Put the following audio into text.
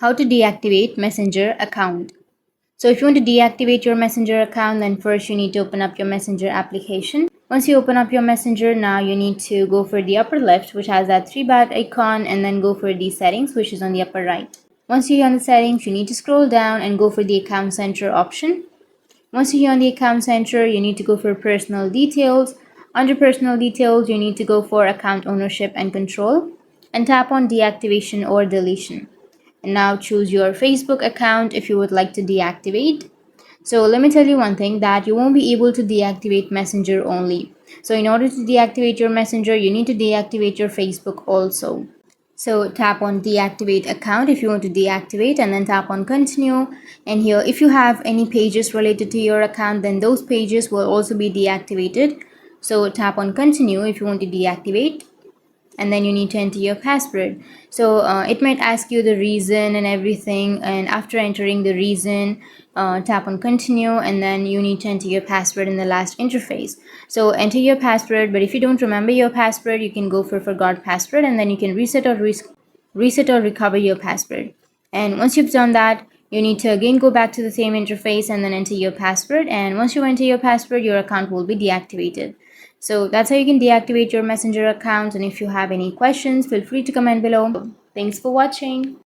How to deactivate Messenger account. So if you want to deactivate your Messenger account, then first you need to open up your Messenger application. Once you open up your Messenger, now you need to go for the upper left, which has that 3 dot icon, and then go for the settings, which is on the upper right. Once you're on the settings, you need to scroll down and go for the account center option. Once you're on the account center, you need to go for personal details. Under personal details, you need to go for account ownership and control and tap on deactivation or deletion. And now choose your Facebook account if you would like to deactivate. So let me tell you one thing, that you won't be able to deactivate Messenger only. So in order to deactivate your Messenger, you need to deactivate your Facebook also. So tap on deactivate account if you want to deactivate, and then tap on continue. And here, if you have any pages related to your account, then those pages will also be deactivated. So tap on continue if you want to deactivate, and then you need to enter your password. So it might ask you the reason and everything, and after entering the reason, tap on continue, and then you need to enter your password in the last interface. So enter your password, but if you don't remember your password, you can go for forgot password, and then you can reset or recover your password. And once you've done that, you need to again go back to the same interface and then enter your password. And once you enter your password, your account will be deactivated. So that's how you can deactivate your Messenger account. And if you have any questions, feel free to comment below. Thanks for watching.